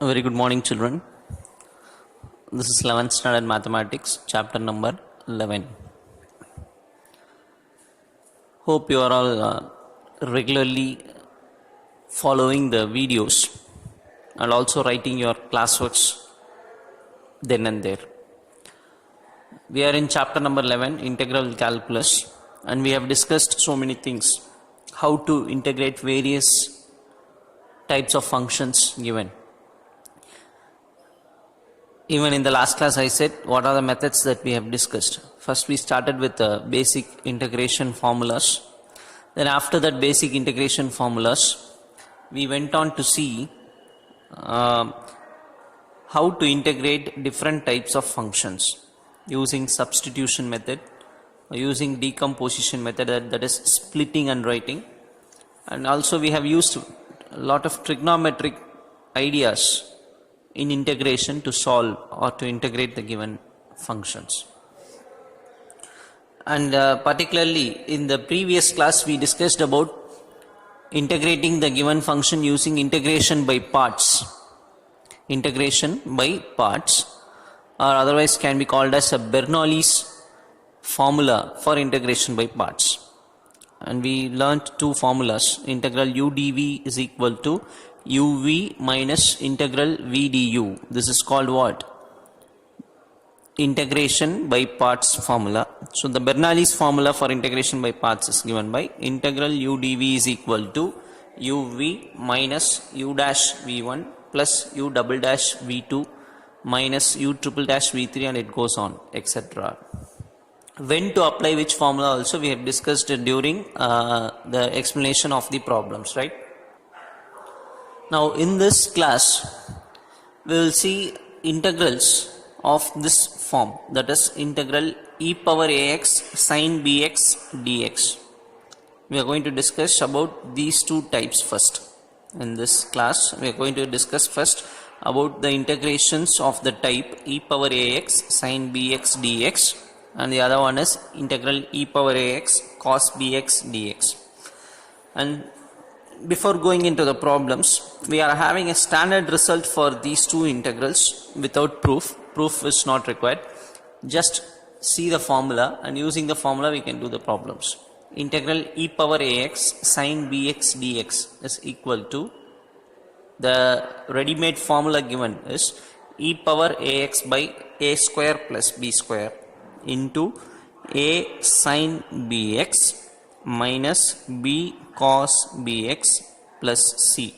A very good morning, children. This is 11th standard mathematics, chapter number 11. Hope you are all regularly following the videos and also writing your classworks then and there. We are in chapter number 11, integral calculus, and we have discussed so many things. How to integrate various types of functions given. Even in the last class I said what are the methods that we have discussed. First we started with the basic integration formulas. Then after that basic integration formulas, we went on to see how to integrate different types of functions using substitution method, using decomposition method, that is splitting and writing. And also we have used a lot of trigonometric ideas in integration to solve or to integrate the given functions. And particularly in the previous class we discussed about integrating the given function using integration by parts. Integration by parts, or otherwise can be called as a Bernoulli's formula for integration by parts. And we learnt two formulas. Integral u dv is equal to uv minus integral v du. This is called what? Integration by parts formula. So the Bernoulli's formula for integration by parts is given by integral u dv is equal to uv minus u dash v1 plus u double dash v2 minus u triple dash v3, and it goes on, etc. When to apply which formula also we have discussed during the explanation of the problems, right? Now in this class we will see integrals of this form, that is integral e power ax sin bx dx. We are going to discuss about these two types first. In this class we are going to discuss first about the integrations of the type e power ax sin bx dx, and the other one is integral e power ax cos bx dx. And before going into the problems, we are having a standard result for these two integrals without proof. Proof is not required. Just see the formula, and using the formula we can do the problems. Integral e power ax sin bx dx is equal to, the ready-made formula given is e power ax by a square plus b square into a sin bx minus b cos bx plus c.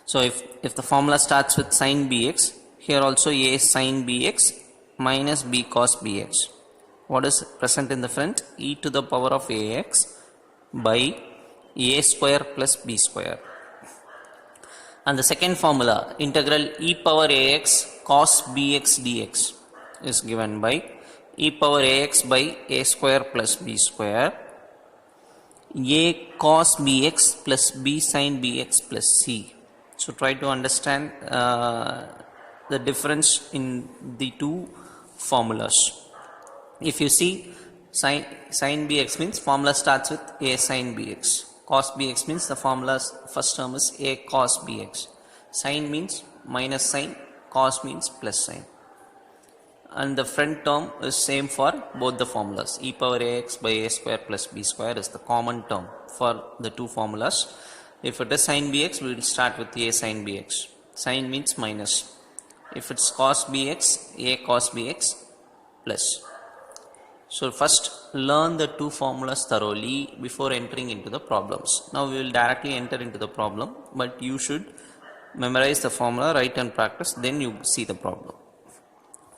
So if the formula starts with sin bx, here also a sin bx minus b cos bx. What is present in the front? E to the power of ax by a square plus b square. And the second formula, integral e power ax cos bx dx, is given by e power ax by a square plus b square, a cos bx plus b sin bx plus c. So try to understand the difference in the two formulas. If you see, sin bx means formula starts with a sin bx. Cos bx means the formula's first term is a cos bx. Sin means minus sign, cos means plus sign. And the front term is same for both the formulas. E power ax by a square plus b square is the common term for the two formulas. If it is sin bx, we will start with a sin bx. Sin means minus. If it's cos bx, a cos bx plus. So first learn the two formulas thoroughly before entering into the problems. Now we will directly enter into the problem, but you should memorize the formula, write and practice, then you see the problem.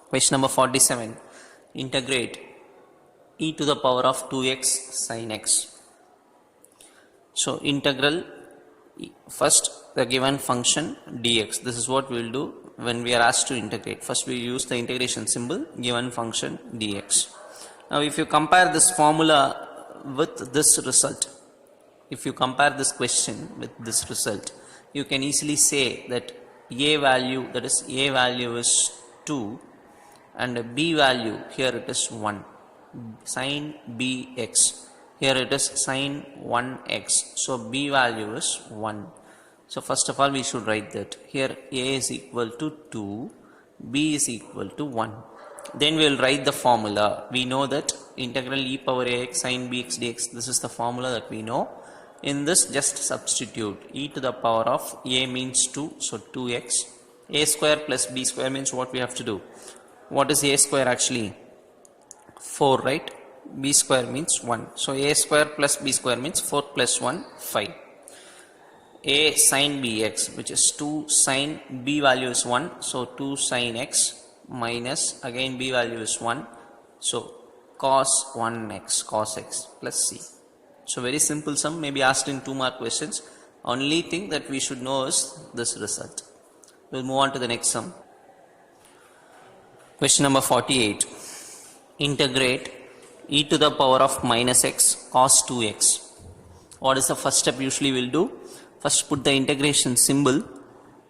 Question number 47. Integrate e to the power of 2x sin x. So integral first the given function dx. This is what we will do when we are asked to integrate. First we use the integration symbol, given function dx. Now if you compare this formula with this result, if you compare this question with this result, you can easily say that a value, that is a value is 2 and b value here it is 1. Sin bx, here it is sin 1x. So b value is 1. So first of all we should write that here a is equal to 2, b is equal to 1. Then we will write the formula. We know that integral e power ax sin bx dx, this is the formula that we know. In this just substitute e to the power of a means 2, so 2x. A square plus b square means what we have to do. What is a square actually? 4, right? B square means 1. So a square plus b square means 4 plus 1, 5. A sin bx, which is 2 sin b value is 1, so 2 sin x minus again b value is 1, so cos 1x, cos x plus c. So very simple sum, may be asked in 2 mark questions. Only thing that we should know is this result. We'll move on to the next sum. Question number 48. Integrate e to the power of minus x cos 2x. What is the first step usually we'll do? First put the integration symbol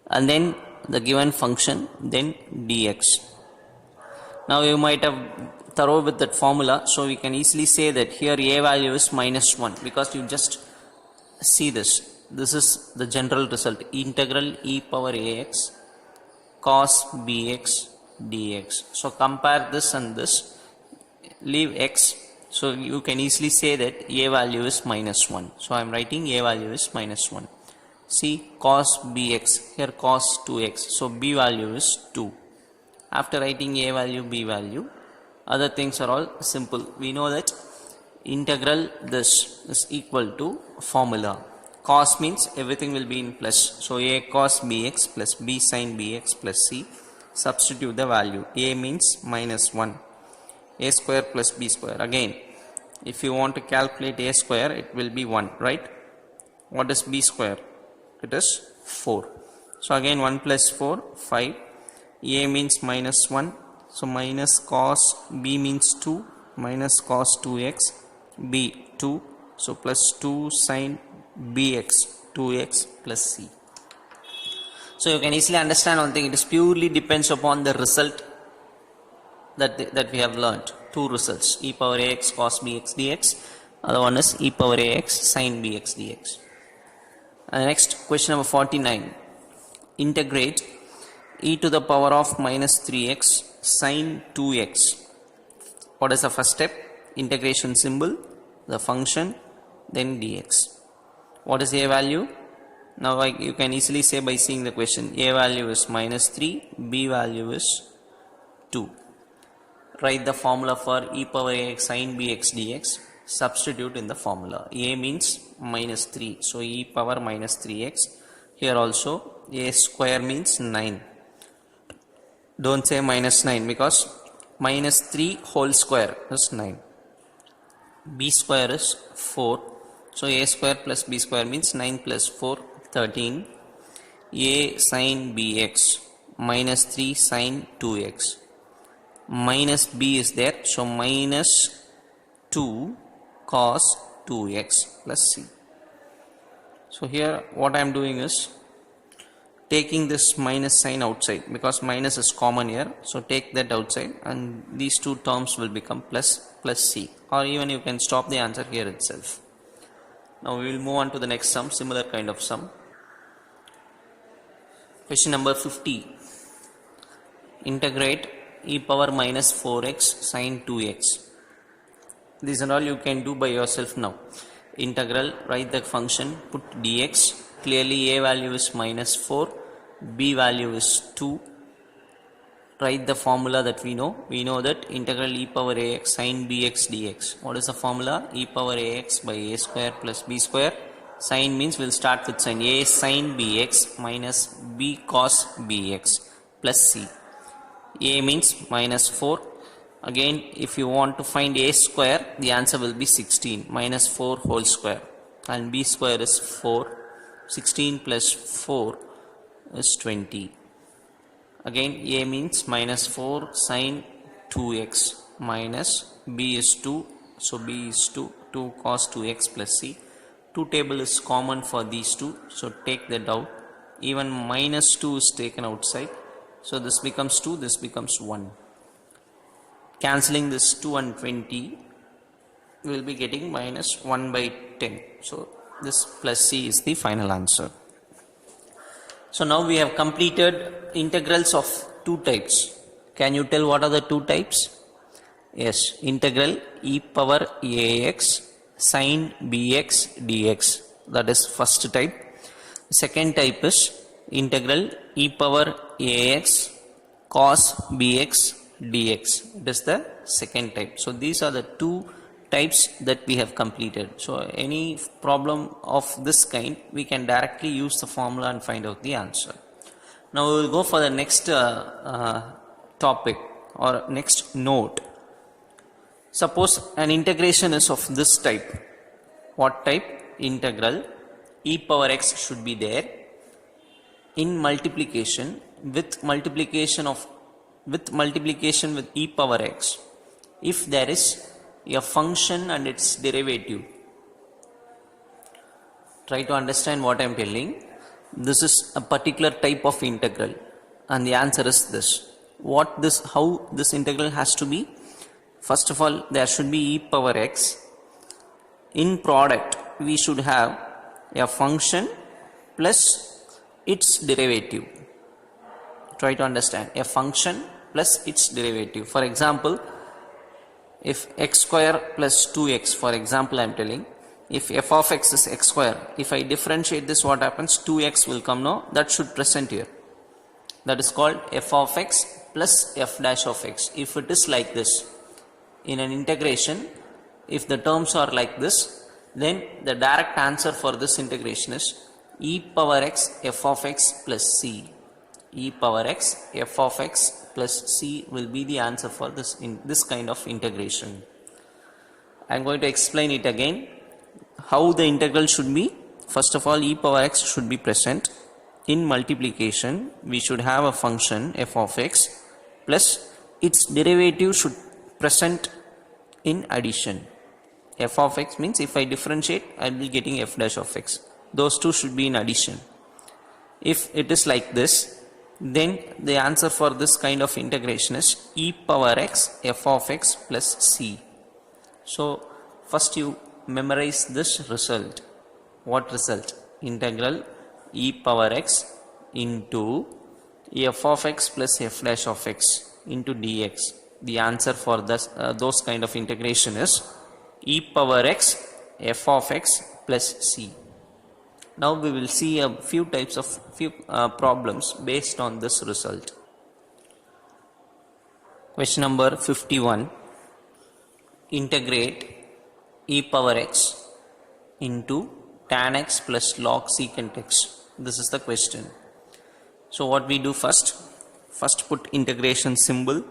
and then the given function, then dx. Now you might have thorough with that formula, so we can easily say that here a value is minus 1 because you just see this. This is the general result, integral e power ax cos bx dx. So compare this and this, leave x, so you can easily say that a value is minus 1. So I am writing a value is minus 1. See cos bx, here cos 2x, so b value is 2. After writing a value, b value, other things are all simple. We know that integral this is equal to formula. Cos means everything will be in plus. So a cos bx plus b sin bx plus c. Substitute the value. A means minus 1. A square plus b square. Again, if you want to calculate a square, it will be 1, right? What is b square? It is 4. So again 1 plus 4, 5. A means minus 1. So minus cos b means 2. Minus cos 2x. B 2. So plus 2 sin bx 2x plus c. So you can easily understand one thing. It is purely depends upon the result that we have learnt. 2 results. E power ax cos bx dx. Other one is e power ax sin bx dx. And next, question number 49. Integrate e to the power of minus 3x sin 2x. What is the first step? Integration symbol, the function, then dx. What is a value? Now you can easily say by seeing the question. A value is minus 3, b value is 2. Write the formula for e power ax sin bx dx. Substitute in the formula. A means minus 3, so e power minus 3x. Here also a square means 9. Don't say minus 9 because minus 3 whole square is 9. B square is 4, so a square plus b square means 9 plus 4, 13. A sin bx minus 3 sin 2x. Minus b is there, so minus 2 cos 2x plus c. So here what I am doing is taking this minus sign outside because minus is common here. So take that outside and these two terms will become plus c, or even you can stop the answer here itself. Now we will move on to the next sum, similar kind of sum. Question number 50. Integrate e power minus 4x sin 2x. These are all you can do by yourself now. Integral, write the function, put dx. Clearly a value is minus 4, b value is 2. Write the formula that we know. We know that integral e power ax sin bx dx. What is the formula? E power ax by a square plus b square. Sin means we'll start with sin. A sin bx minus b cos bx plus c. A means minus 4. Again, if you want to find a square, the answer will be 16. Minus 4 whole square. And b square is 4. 16 plus 4 is 20. Again, a means minus 4 sin 2x minus b is 2. So b is 2. 2 cos 2x plus c. 2 table is common for these two. So take that out. Even minus 2 is taken outside. So this becomes 2. This becomes 1. Cancelling this 2 and 20, we will be getting minus 1 by 10. So this plus c is the final answer. So now we have completed integrals of two types. Can you tell what are the two types? Yes, integral e power ax sin bx dx, that is first type. Second type is integral e power ax cos bx dx. It is the second type. So these are the two types that we have completed. So any problem of this kind, we can directly use the formula and find out the answer. Now we will go for the next topic or next note. Suppose an integration is of this type. What type? Integral e power x should be there in multiplication with multiplication with e power x if there is a function and its derivative. Try to understand what I am telling. This is a particular type of integral and the answer is this. How this integral has to be? First of all, there should be e power x. In product, we should have a function plus its derivative. Try to understand. A function plus its derivative. For example, if x square plus 2x, for example I am telling, if f of x is x square, if I differentiate this, what happens? 2x will come now. That should present here. That is called f of x plus f dash of x. If it is like this, in an integration, if the terms are like this, then the direct answer for this integration is e power x f of x plus c. E power x f of x plus c will be the answer for this kind of integration. I am going to explain it again. How the integral should be? First of all, e power x should be present. In multiplication, we should have a function f of x plus its derivative should present in addition. F of x means if I differentiate, I will be getting f dash of x. Those two should be in addition. If it is like this, then the answer for this kind of integration is e power x f of x plus c. So first you memorize this result. What result? Integral e power x into f of x plus f dash of x into dx. The answer for those kind of integration is e power x f of x plus c. Now we will see a few types of problems based on this result. Question number 51. Integrate e power x into tan x plus log secant x. This is the question. So what we do first put integration symbol,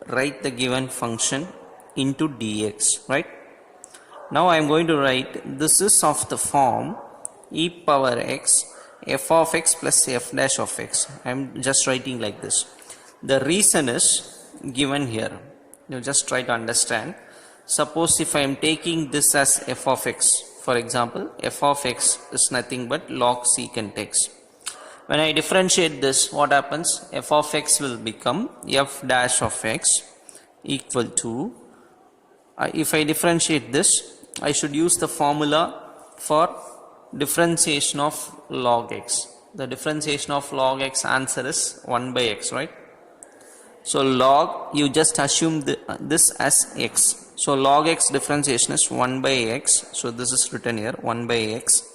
write the given function into dx, right? Now I am going to write, this is of the form e power x f of x plus f dash of x. I am just writing like this. The reason is given here. You just try to understand. Suppose if I am taking this as f of x, for example, f of x is nothing but log secant x. When I differentiate this, what happens? F of x will become f dash of x equal to, if I differentiate this, I should use the formula for differentiation of log x. The differentiation of log x answer is 1 by x, right? So log, you just assume this as x. So log x differentiation is 1 by x. So this is written here 1 by x.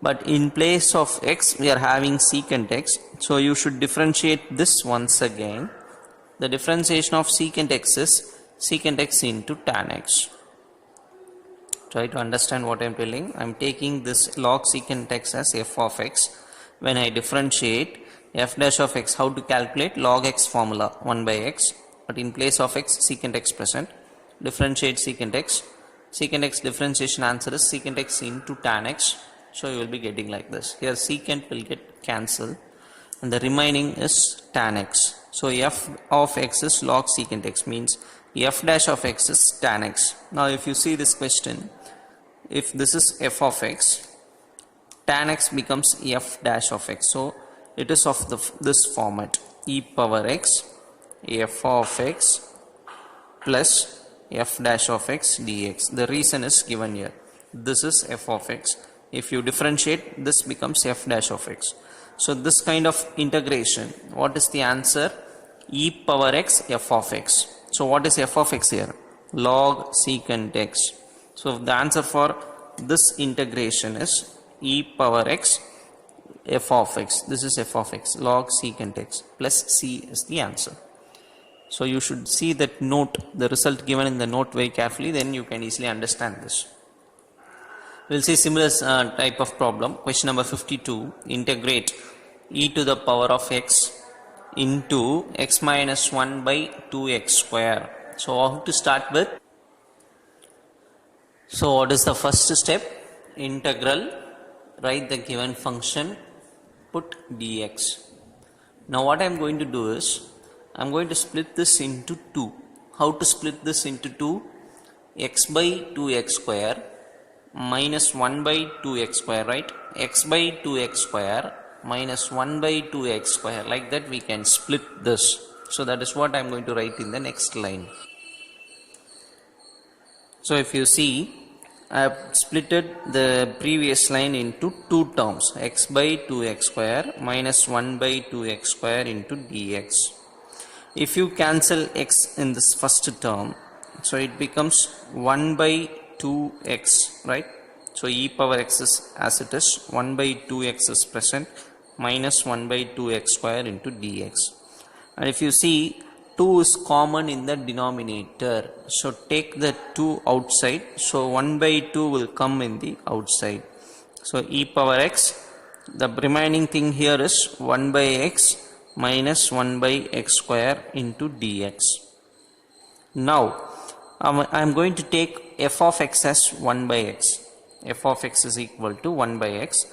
But in place of x, we are having secant x. So you should differentiate this once again. The differentiation of secant x is secant x into tan x. Try to understand what I am telling. I am taking this log secant x as f of x. When I differentiate f dash of x, how to calculate? Log x formula 1 by x. But in place of x, secant x present. Differentiate secant x. Secant x differentiation answer is secant x into tan x. So you will be getting like this. Here secant will get cancelled and the remaining is tan x. So f of x is log secant x, means f dash of x is tan x. Now if you see this question, if this is f of x, tan x becomes f dash of x. So it is of this format, e power x f of x plus f dash of x dx. The reason is given here. This is f of x. If you differentiate, this becomes f dash of x. So this kind of integration, what is the answer? E power x f of x. So what is f of x here? Log secant x. So the answer for this integration is e power x f of x. This is f of x, log secant x plus c is the answer. So you should see that note, the result given in the note very carefully, then you can easily understand this. We will see similar type of problem. Question number 52. Integrate e to the power of x into x minus 1 by 2x square. So how to start with? So what is the first step? Integral. Write the given function. Put dx. Now what I am going to do is, I am going to split this into 2. How to split this into 2? X by 2x square minus 1 by 2x square, right? X by 2x square minus 1 by 2x square. Like that we can split this. So that is what I am going to write in the next line. So if you see, I have splitted the previous line into two terms, x by 2x square minus 1 by 2x square into dx. If you cancel x in this first term, so it becomes 1 by 2x, right? So e power x is as it is, 1 by 2x is present, minus 1 by 2x square into dx. And if you see, 2 is common in the denominator, so take the 2 outside, so 1 by 2 will come in the outside. So e power x, the remaining thing here is 1 by x minus 1 by x square into dx. Now I am going to take f of x as 1 by x. F of x is equal to 1 by x.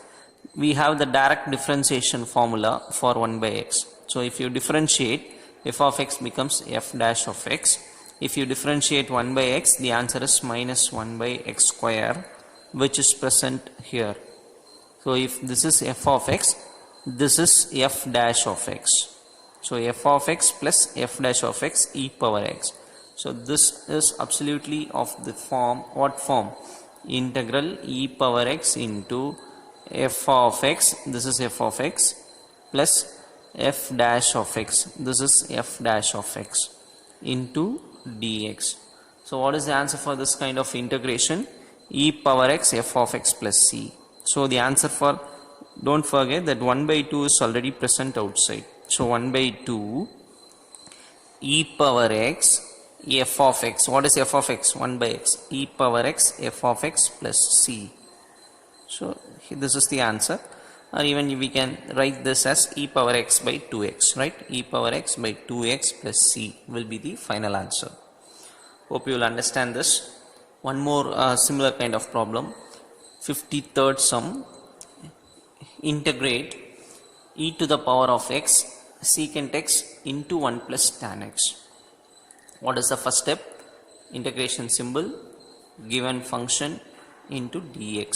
We have the direct differentiation formula for 1 by x. So if you differentiate, f of x becomes f dash of x. If you differentiate 1 by x, the answer is minus 1 by x square, which is present here. So if this is f of x, this is f dash of x. So f of x plus f dash of x e power x. So this is absolutely of the form, what form? Integral e power x into f of x, this is f of x, plus f dash of x, this is f dash of x into dx. So what is the answer for this kind of integration? E power x f of x plus c. So the answer for, don't forget that 1 by 2 is already present outside. So 1 by 2 e power x f of x. What is f of x? 1 by x. E power x f of x plus c. So this is the answer. Or even we can write this as e power x by 2x, right? E power x by 2x plus c will be the final answer. Hope you will understand this. One more similar kind of problem. 53rd sum. Integrate e to the power of x secant x into 1 plus tan x. What is the first step? Integration symbol, given function into dx.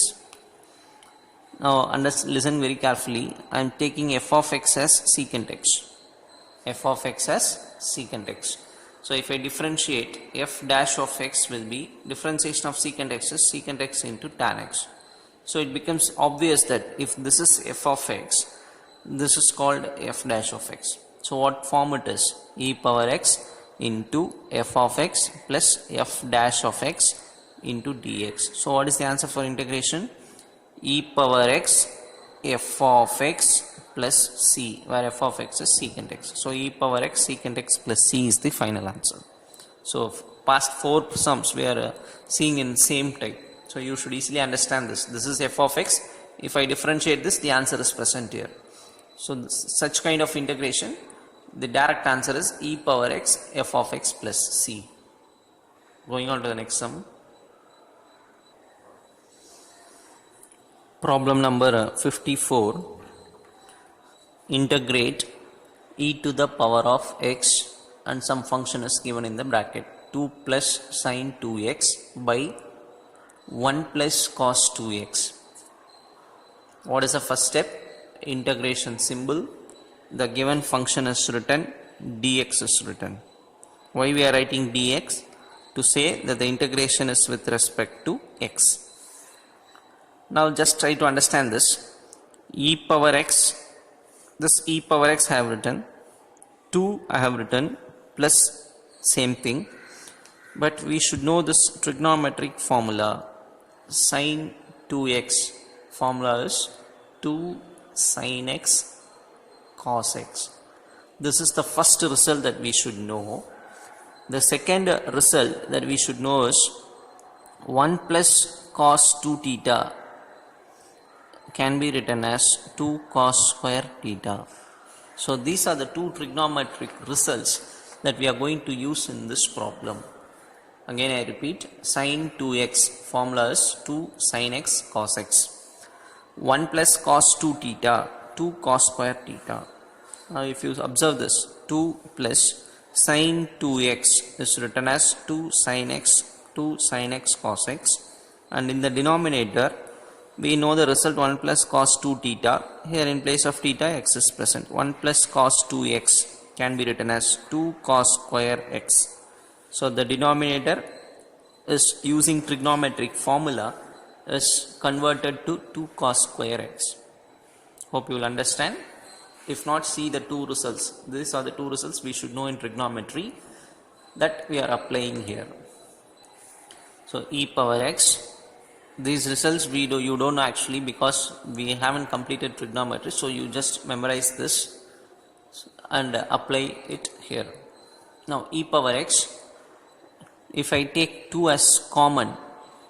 Now listen very carefully. I am taking f of x as secant x. F of x as secant x. So if I differentiate, f dash of x will be, differentiation of secant x is secant x into tan x. So it becomes obvious that if this is f of x, this is called f dash of x. So what form it is? E power x into f of x plus f dash of x into dx. So what is the answer for integration? E power x f of x plus c, where f of x is secant x. So e power x secant x plus c is the final answer. So past 4 sums we are seeing in same type. So you should easily understand this. This is f of x. If I differentiate this, the answer is present here. So such kind of integration, the direct answer is e power x f of x plus c. Going on to the next sum. Problem number 54. Integrate e to the power of x and some function is given in the bracket. 2 plus sine 2x by 1 plus cos 2x. What is the first step? Integration symbol. The given function is written, dx is written. Why we are writing dx? To say that the integration is with respect to x. Now just try to understand this. E power x this e power x I have written, 2 I have written, plus same thing, but we should know this trigonometric formula. Sin 2x formula is 2 sin x cos x. This is the first result that we should know. The second result that we should know is 1 plus cos 2 theta can be written as 2 cos square theta. So these are the two trigonometric results that we are going to use in this problem. Again I repeat, sin 2x formula is 2 sin x cos x. 1 plus cos 2 theta, 2 cos square theta. Now if you observe this, 2 plus sin 2x is written as 2 sin x cos x, and in the denominator we know the result 1 plus cos 2 theta. Here in place of theta x is present. 1 plus cos 2x can be written as 2 cos square x. So the denominator is using trigonometric formula is converted to 2 cos square x. Hope you will understand. If not, see the two results. These are the two results we should know in trigonometry that we are applying here. So e power x, these results you don't know actually because we haven't completed trigonometry, so you just memorize this and apply it here. Now e power x, if I take 2 as common,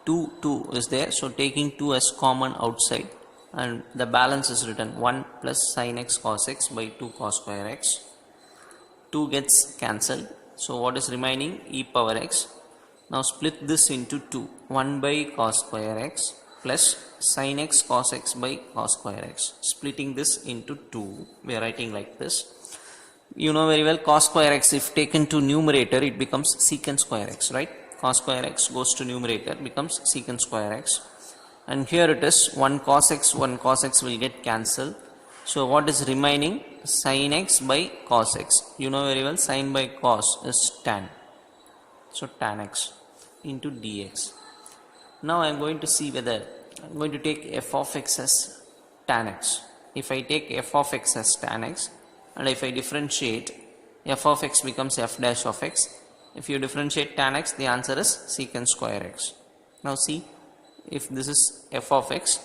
2 is there, so taking 2 as common outside, and the balance is written 1 plus sin x cos x by 2 cos square x. 2 gets cancelled, so what is remaining? E power x. Now split this into 2, 1 by cos square x plus sin x cos x by cos square x. Splitting this into 2, we are writing like this. You know very well, cos square x, if taken to numerator, it becomes secant square x, right? Cos square x goes to numerator, becomes secant square x. And here it is 1 cos x will get cancelled. So what is remaining? Sin x by cos x. You know very well, sin by cos is tan. So tan x into dx. Now I am going to see whether I am going to take f of x as tan x. If I take f of x as tan x, and if I differentiate, f of x becomes f dash of x. If you differentiate tan x, the answer is secant square x. Now see, if this is f of x,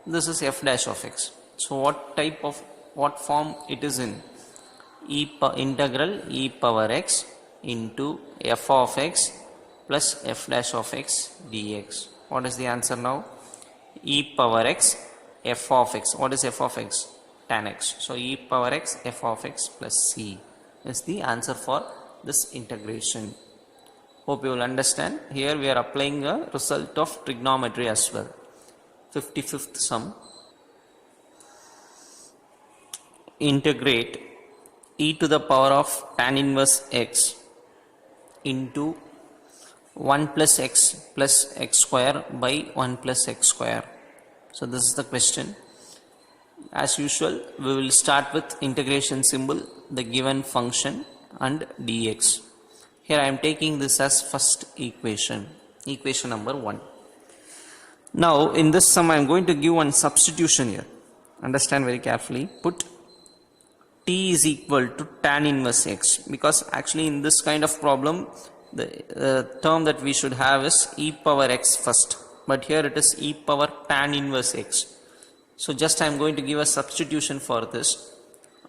this is f dash of x. So what form it is in? Integral e power x into f of x plus f dash of x dx. What is the answer now? E power x f of x. What is f of x? Tan x. So e power x f of x plus c is the answer for this integration. Hope you will understand. Here we are applying a result of trigonometry as well. 55th sum. Integrate e to the power of tan inverse x into 1 plus x square by 1 plus x square. So this is the question. As usual, we will start with integration symbol, the given function and dx. Here I am taking this as first equation number 1. Now in this sum I am going to give one substitution here. Understand very carefully. Put t is equal to tan inverse x, because actually in this kind of problem the term that we should have is e power x first, but here it is e power tan inverse x. So just I am going to give a substitution for this.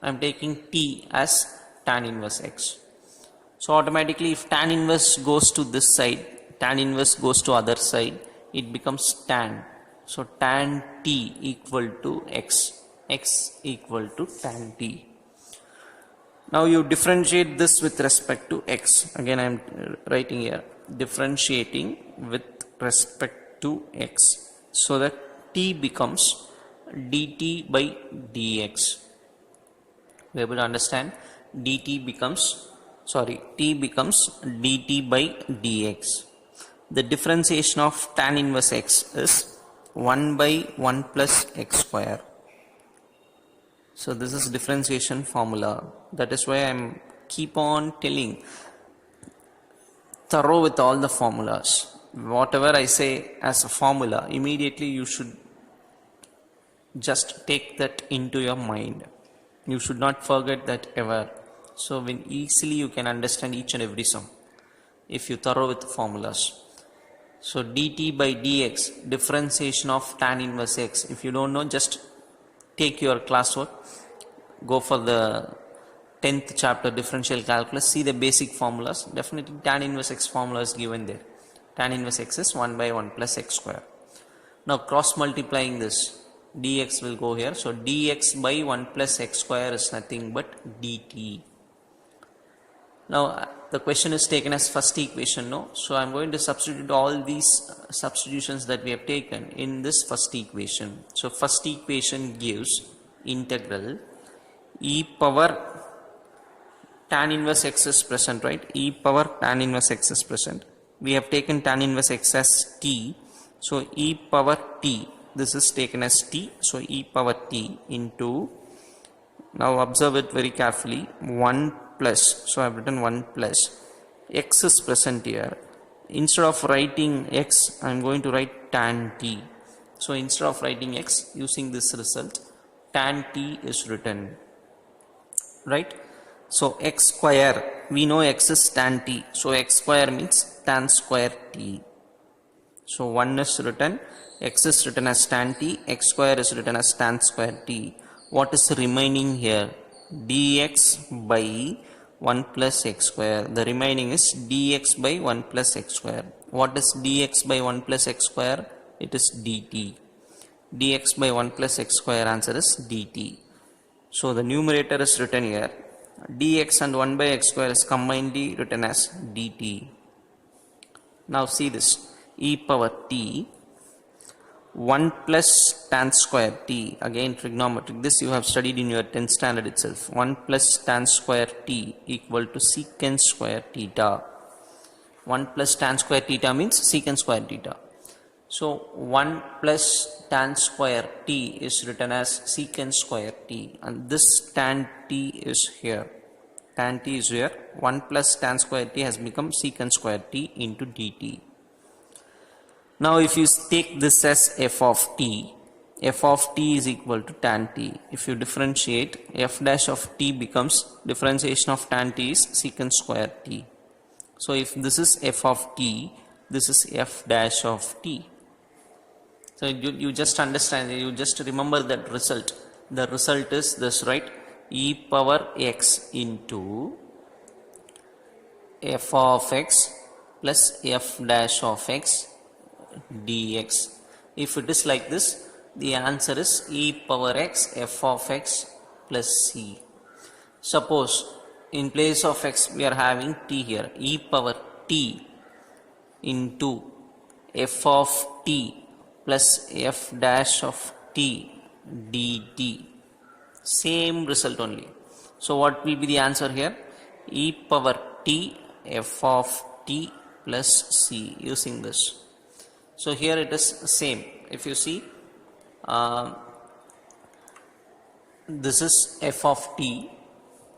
I am taking t as tan inverse x. So automatically if tan inverse goes to this side, tan inverse goes to other side, it becomes tan. So tan t equal to x equal to tan t. Now you differentiate this with respect to x. Again I am writing here, differentiating with respect to x, so that t becomes dt by dx. We are able to understand? t becomes dt by dx. The differentiation of tan inverse x is 1 by 1 plus x square. So this is differentiation formula. That is why I am keep on telling, thorough with all the formulas. Whatever I say as a formula, immediately you should just take that into your mind. You should not forget that ever. So when easily you can understand each and every sum if you thorough with formulas. So dt by dx, differentiation of tan inverse x. If you don't know, just take your classwork, go for the 10th chapter differential calculus, see the basic formulas. Definitely tan inverse x formula is given there. Tan inverse x is 1 by 1 plus x square. Now cross multiplying this, dx will go here. So dx by 1 plus x square is nothing but dt. Now the question is taken as first equation, no? So I am going to substitute all these substitutions that we have taken in this first equation. So first equation gives integral e power tan inverse x is present, right? E power tan inverse x is present. We have taken tan inverse x as t. So e power t, this is taken as t. So e power t into, now observe it very carefully, 1 plus. So I have written 1 plus. X is present here. Instead of writing x, I am going to write tan t. So instead of writing x, using this result, tan t is written, right? So x square, we know x is tan t. So x square means tan square t. So 1 is written, x is written as tan t, x square is written as tan square t. What is remaining here? Dx by 1 plus x square. The remaining is dx by 1 plus x square. What is dx by 1 plus x square? It is dt. Dx by 1 plus x square, answer is dt. So the numerator is written here. Dx and 1 by x square is combinedly written as dt. Now see this, e power t, 1 plus tan square t, again trigonometric, this you have studied in your 10th standard itself. 1 plus tan square t equal to secant square theta. 1 plus tan square theta means secant square theta. So 1 plus tan square t is written as secant square t, and this tan t is here. Tan t is here. 1 plus tan square t has become secant square t into dt. Now if you take this as f of t is equal to tan t. If you differentiate, f dash of t becomes, differentiation of tan t is secant square t. So if this is f of t, this is f dash of t. So you just understand, you just remember that result. The result is this, right? E power x into f of x plus f dash of x dx. If it is like this, the answer is e power x f of x plus c. Suppose in place of x we are having t here, e power t into f of t plus f dash of t dt. Same result only. So what will be the answer here? E power t f of t plus c, using this. So here it is same. If you see, this is f of t.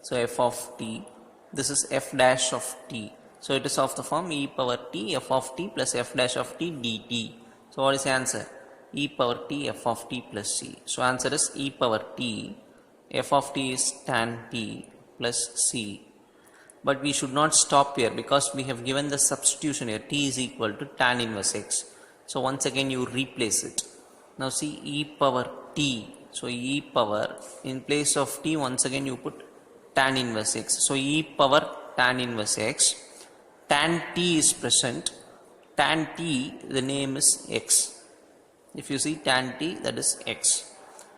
So f of t. This is f dash of t. So it is of the form e power t f of t plus f dash of t dt. So what is the answer? E power t f of t plus c. So answer is e power t. F of t is tan t plus c. But we should not stop here, because we have given the substitution here. T is equal to tan inverse x. So once again you replace it. Now see, e power t. So e power, in place of t, once again you put tan inverse x. So e power tan inverse x. Tan t is present. Tan t, the name is x. If you see tan t, that is x.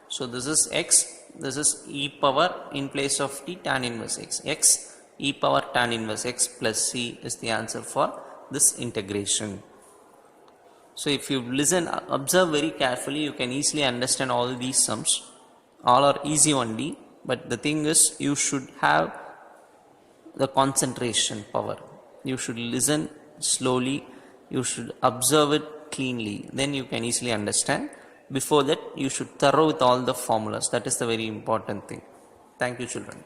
So this is x. This is e power, in place of t, tan inverse x. X e power tan inverse x plus c is the answer for this integration. So if you listen, observe very carefully, you can easily understand all these sums. All are easy only, but the thing is, you should have the concentration power. You should listen slowly, you should observe it cleanly, then you can easily understand. Before that, you should thorough with all the formulas. That is the very important thing. Thank you, children.